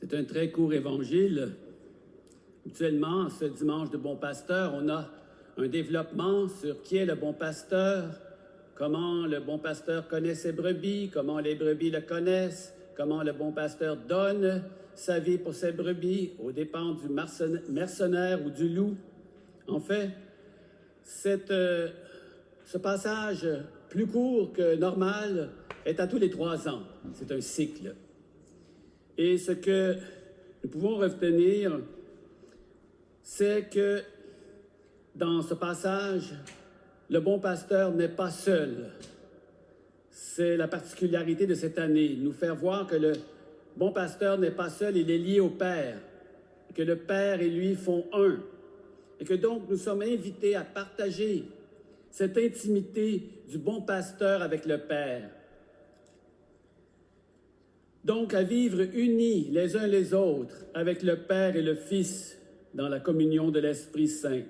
C'est un très court évangile. Actuellement, ce dimanche de Bon Pasteur, on a un développement sur qui est le bon pasteur, comment le bon pasteur connaît ses brebis, comment les brebis le connaissent, comment le bon pasteur donne sa vie pour ses brebis aux dépens du mercenaire ou du loup. En fait, ce passage plus court que normal est à tous les 3 ans. C'est un cycle. Et ce que nous pouvons retenir, c'est que dans ce passage, le bon pasteur n'est pas seul. C'est la particularité de cette année, nous faire voir que le bon pasteur n'est pas seul, il est lié au Père, que le Père et lui font un, et que donc nous sommes invités à partager cette intimité du bon pasteur avec le Père. Donc à vivre unis les uns les autres avec le Père et le Fils dans la communion de l'Esprit Saint.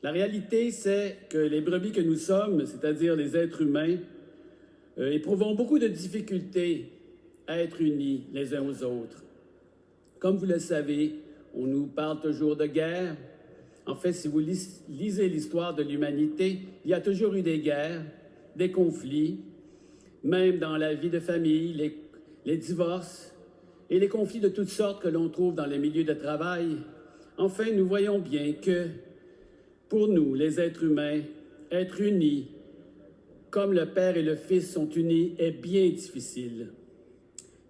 La réalité, c'est que les brebis que nous sommes, c'est-à-dire les êtres humains, éprouvons beaucoup de difficultés à être unis les uns aux autres. Comme vous le savez, on nous parle toujours de guerre. En fait, si vous lisez l'histoire de l'humanité, il y a toujours eu des guerres, des conflits, même dans la vie de famille, les divorces et les conflits de toutes sortes que l'on trouve dans les milieux de travail. Enfin, nous voyons bien que pour nous, les êtres humains, être unis comme le Père et le Fils sont unis est bien difficile.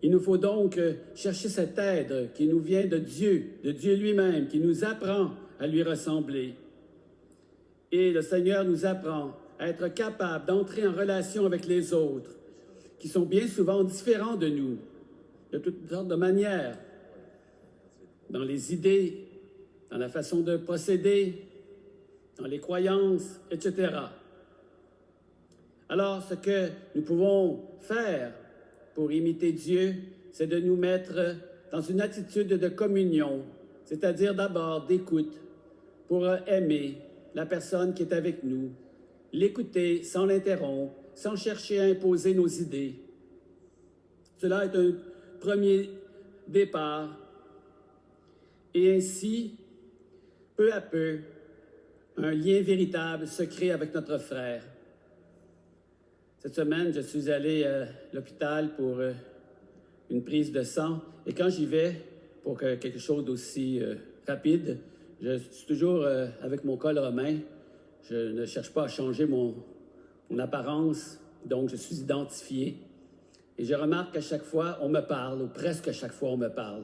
Il nous faut donc chercher cette aide qui nous vient de Dieu lui-même, qui nous apprend à lui ressembler. Et le Seigneur nous apprend à être capable d'entrer en relation avec les autres, qui sont bien souvent différents de nous, de toutes sortes de manières, dans les idées, dans la façon de procéder, dans les croyances, etc. Alors, ce que nous pouvons faire pour imiter Dieu, c'est de nous mettre dans une attitude de communion, c'est-à-dire d'abord d'écoute, pour aimer la personne qui est avec nous, l'écouter sans l'interrompre, sans chercher à imposer nos idées. Cela est un premier départ. Et ainsi, peu à peu, un lien véritable se crée avec notre frère. Cette semaine, je suis allé à l'hôpital pour une prise de sang. Et quand j'y vais pour quelque chose d'aussi rapide, je suis toujours avec mon col romain. Je ne cherche pas à changer mon apparence, donc je suis identifié. Et je remarque qu'à chaque fois, on me parle, ou presque à chaque fois, on me parle.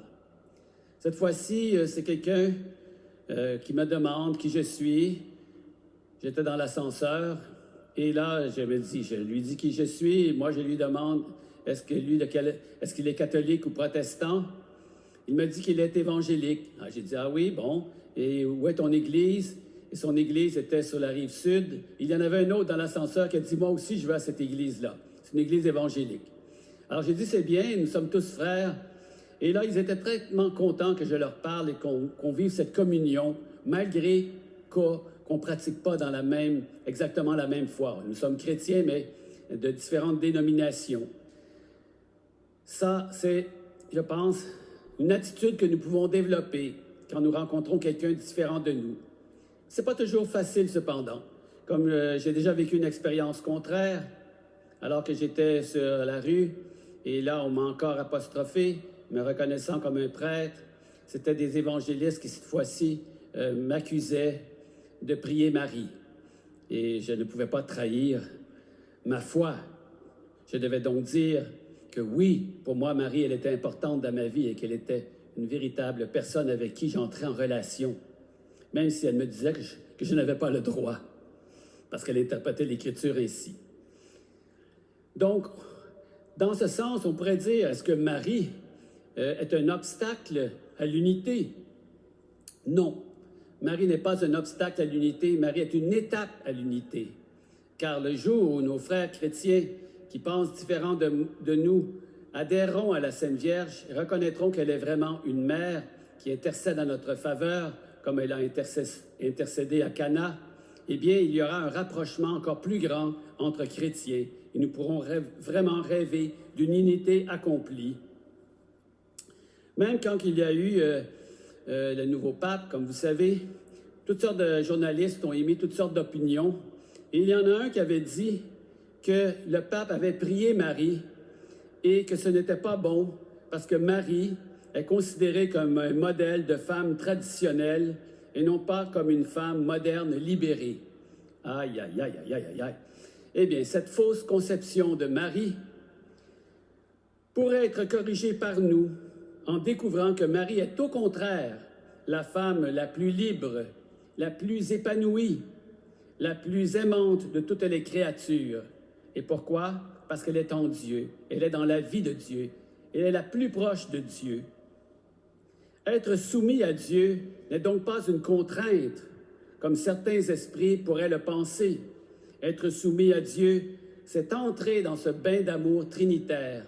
Cette fois-ci, c'est quelqu'un qui me demande qui je suis. J'étais dans l'ascenseur et là, je lui dis qui je suis. Et moi, je lui demande, est-ce qu'il est catholique ou protestant? Il me dit qu'il est évangélique. J'ai dit, ah oui, bon. Et où est ton église? Et son église était sur la rive sud. Il y en avait un autre dans l'ascenseur qui a dit, moi aussi, je vais à cette église-là. C'est une église évangélique. Alors, j'ai dit, c'est bien, nous sommes tous frères. Et là, ils étaient très contents que je leur parle et qu'on vive cette communion, malgré qu'on ne pratique pas dans exactement la même foi. Nous sommes chrétiens, mais de différentes dénominations. Ça, c'est, je pense, une attitude que nous pouvons développer quand nous rencontrons quelqu'un de différent de nous. C'est pas toujours facile, cependant. Comme j'ai déjà vécu une expérience contraire, alors que j'étais sur la rue, et là, on m'a encore apostrophé, me reconnaissant comme un prêtre. C'était des évangélistes qui, cette fois-ci, m'accusaient de prier Marie. Et je ne pouvais pas trahir ma foi. Je devais donc dire que oui, pour moi, Marie, elle était importante dans ma vie et qu'elle était une véritable personne avec qui j'entrais en relation, même si elle me disait que je n'avais pas le droit, parce qu'elle interprétait l'Écriture ainsi. Donc, dans ce sens, on pourrait dire, est-ce que Marie est un obstacle à l'unité? Non. Marie n'est pas un obstacle à l'unité, Marie est une étape à l'unité. Car le jour où nos frères chrétiens qui pensent différent de nous adhéreront à la Sainte Vierge, reconnaîtront qu'elle est vraiment une mère qui intercède en notre faveur, comme elle a intercédé à Cana, eh bien, il y aura un rapprochement encore plus grand entre chrétiens et nous pourrons vraiment rêver d'une unité accomplie. Même quand il y a eu le nouveau pape, comme vous savez, toutes sortes de journalistes ont émis toutes sortes d'opinions. Et il y en a un qui avait dit que le pape avait prié Marie et que ce n'était pas bon parce que Marie est considérée comme un modèle de femme traditionnelle et non pas comme une femme moderne libérée. Aïe, aïe, aïe, aïe, aïe, aïe. Eh bien, cette fausse conception de Marie pourrait être corrigée par nous en découvrant que Marie est au contraire la femme la plus libre, la plus épanouie, la plus aimante de toutes les créatures. Et pourquoi? Parce qu'elle est en Dieu, elle est dans la vie de Dieu, elle est la plus proche de Dieu. Être soumis à Dieu n'est donc pas une contrainte, comme certains esprits pourraient le penser. Être soumis à Dieu, c'est entrer dans ce bain d'amour trinitaire.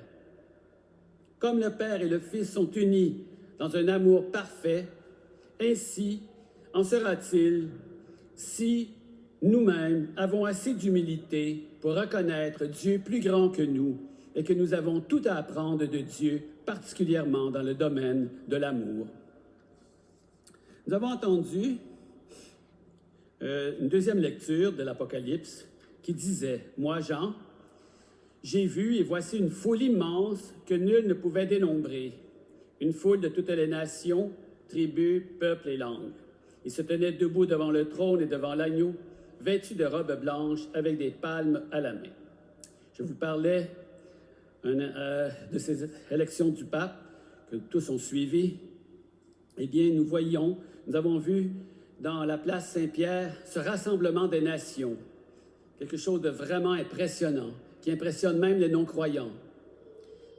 Comme le Père et le Fils sont unis dans un amour parfait, ainsi en sera-t-il si nous-mêmes avons assez d'humilité pour reconnaître Dieu plus grand que nous et que nous avons tout à apprendre de Dieu, particulièrement dans le domaine de l'amour. Nous avons entendu une deuxième lecture de l'Apocalypse qui disait « Moi, Jean, j'ai vu et voici une foule immense que nul ne pouvait dénombrer, une foule de toutes les nations, tribus, peuples et langues. Ils se tenaient debout devant le trône et devant l'agneau, vêtus de robes blanches avec des palmes à la main. » Je vous parlais de ces élections du pape que tous ont suivies. Eh bien, nous avons vu dans la place Saint-Pierre ce rassemblement des nations, quelque chose de vraiment impressionnant, qui impressionne même les non-croyants.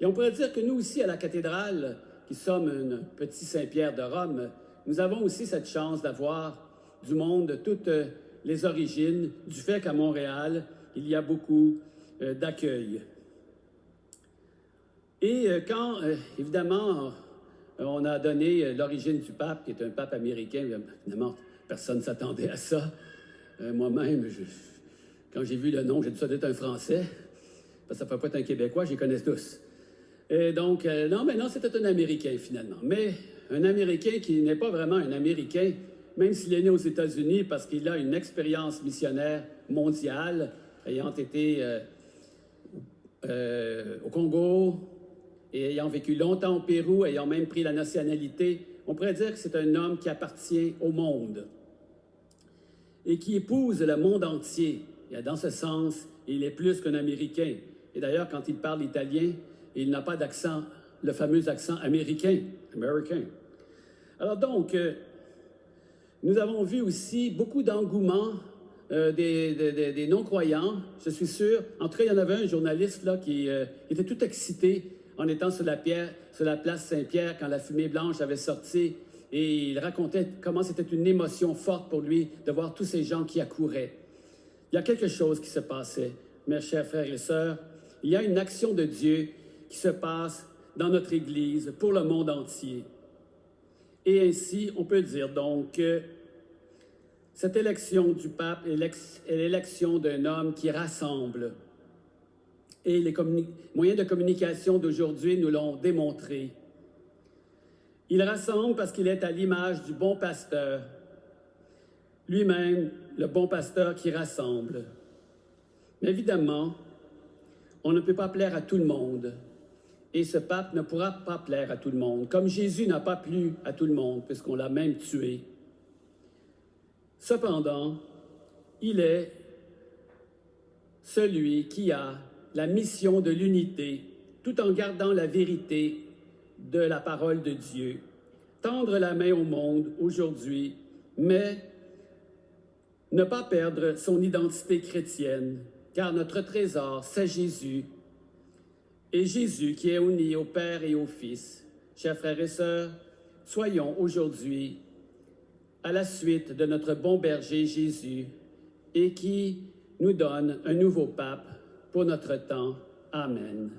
Et on pourrait dire que nous aussi, à la cathédrale, qui sommes un petit Saint-Pierre de Rome, nous avons aussi cette chance d'avoir du monde de toutes les origines, du fait qu'à Montréal, il y a beaucoup d'accueil. Et quand, évidemment, on a donné l'origine du pape, qui est un pape américain, évidemment, personne ne s'attendait à ça. Moi-même, quand j'ai vu le nom, j'ai dit ça doit être un Français, parce que ça ne peut pas être un Québécois, je les connais tous. Et donc, non, c'était un Américain, finalement. Mais un Américain qui n'est pas vraiment un Américain, même s'il est né aux États-Unis, parce qu'il a une expérience missionnaire mondiale, ayant été au Congo, et ayant vécu longtemps au Pérou, ayant même pris la nationalité, on pourrait dire que c'est un homme qui appartient au monde et qui épouse le monde entier. Et dans ce sens, il est plus qu'un Américain. Et d'ailleurs, quand il parle italien, il n'a pas d'accent, le fameux accent américain. Alors donc, nous avons vu aussi beaucoup d'engouement des non-croyants, je suis sûr. En tout cas, il y en avait un journaliste là, qui était tout excité en étant sur la place Saint-Pierre quand la fumée blanche avait sorti. Et il racontait comment c'était une émotion forte pour lui de voir tous ces gens qui accouraient. Il y a quelque chose qui se passait, mes chers frères et sœurs. Il y a une action de Dieu qui se passe dans notre Église pour le monde entier. Et ainsi, on peut dire donc que cette élection du pape est l'élection d'un homme qui rassemble. Et les moyens de communication d'aujourd'hui nous l'ont démontré. Il rassemble parce qu'il est à l'image du bon pasteur, lui-même le bon pasteur qui rassemble. Mais évidemment, on ne peut pas plaire à tout le monde. Et ce pape ne pourra pas plaire à tout le monde, comme Jésus n'a pas plu à tout le monde, puisqu'on l'a même tué. Cependant, il est celui qui a la mission de l'unité, tout en gardant la vérité de la parole de Dieu. Tendre la main au monde aujourd'hui, mais ne pas perdre son identité chrétienne, car notre trésor, c'est Jésus. Et Jésus qui est uni au Père et au Fils. Chers frères et sœurs, soyons aujourd'hui à la suite de notre bon berger Jésus et qui nous donne un nouveau pape pour notre temps. Amen.